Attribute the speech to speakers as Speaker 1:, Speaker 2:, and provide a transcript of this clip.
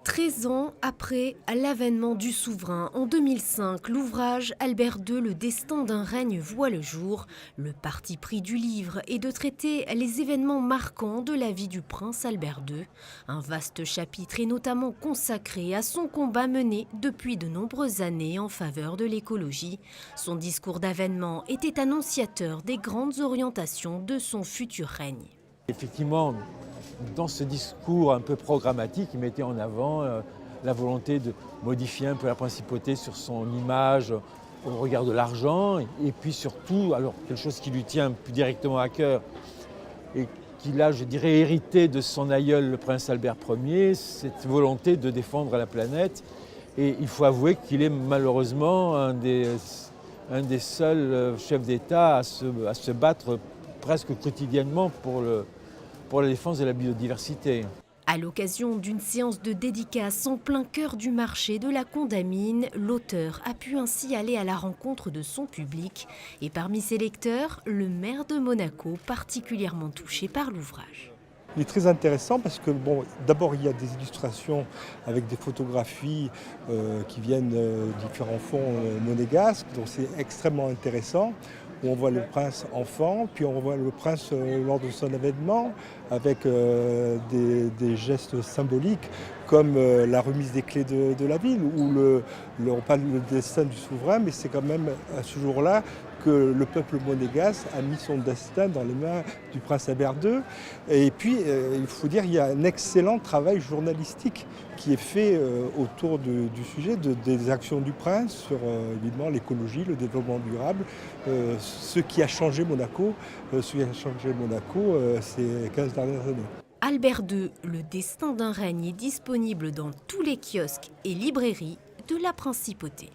Speaker 1: 13 ans après l'avènement du souverain, en 2005, l'ouvrage Albert II, le destin d'un règne voit le jour. Le parti pris du livre est de traiter les événements marquants de la vie du prince Albert II. Un vaste chapitre est notamment consacré à son combat mené depuis de nombreuses années en faveur de l'écologie. Son discours d'avènement était annonciateur des grandes orientations de son futur règne.
Speaker 2: Effectivement, dans ce discours un peu programmatique, il mettait en avant la volonté de modifier un peu la principauté sur son image au regard de l'argent et puis surtout, alors quelque chose qui lui tient plus directement à cœur et qu'il a, je dirais, hérité de son aïeul, le prince Albert Ier, cette volonté de défendre la planète. Et il faut avouer qu'il est malheureusement un des seuls chefs d'État à se battre presque quotidiennement pour la défense de la biodiversité.
Speaker 1: À l'occasion d'une séance de dédicace en plein cœur du marché de la Condamine, l'auteur a pu ainsi aller à la rencontre de son public. Et parmi ses lecteurs, le maire de Monaco, particulièrement touché par l'ouvrage.
Speaker 3: Il est très intéressant parce que, d'abord, il y a des illustrations avec des photographies qui viennent de différents fonds monégasques, donc c'est extrêmement intéressant. Où on voit le prince enfant, puis on voit le prince lors de son avènement, avec des gestes symboliques comme la remise des clés de la ville, où on parle du destin du souverain, mais c'est quand même à ce jour-là que le peuple monégasque a mis son destin dans les mains du prince Albert II. Et puis, il faut dire, il y a un excellent travail journalistique qui est fait autour du sujet des actions du prince sur évidemment l'écologie, le développement durable, ce qui a changé Monaco, ces 15 dernières années.
Speaker 1: Albert II, le destin d'un règne est disponible dans tous les kiosques et librairies de la Principauté.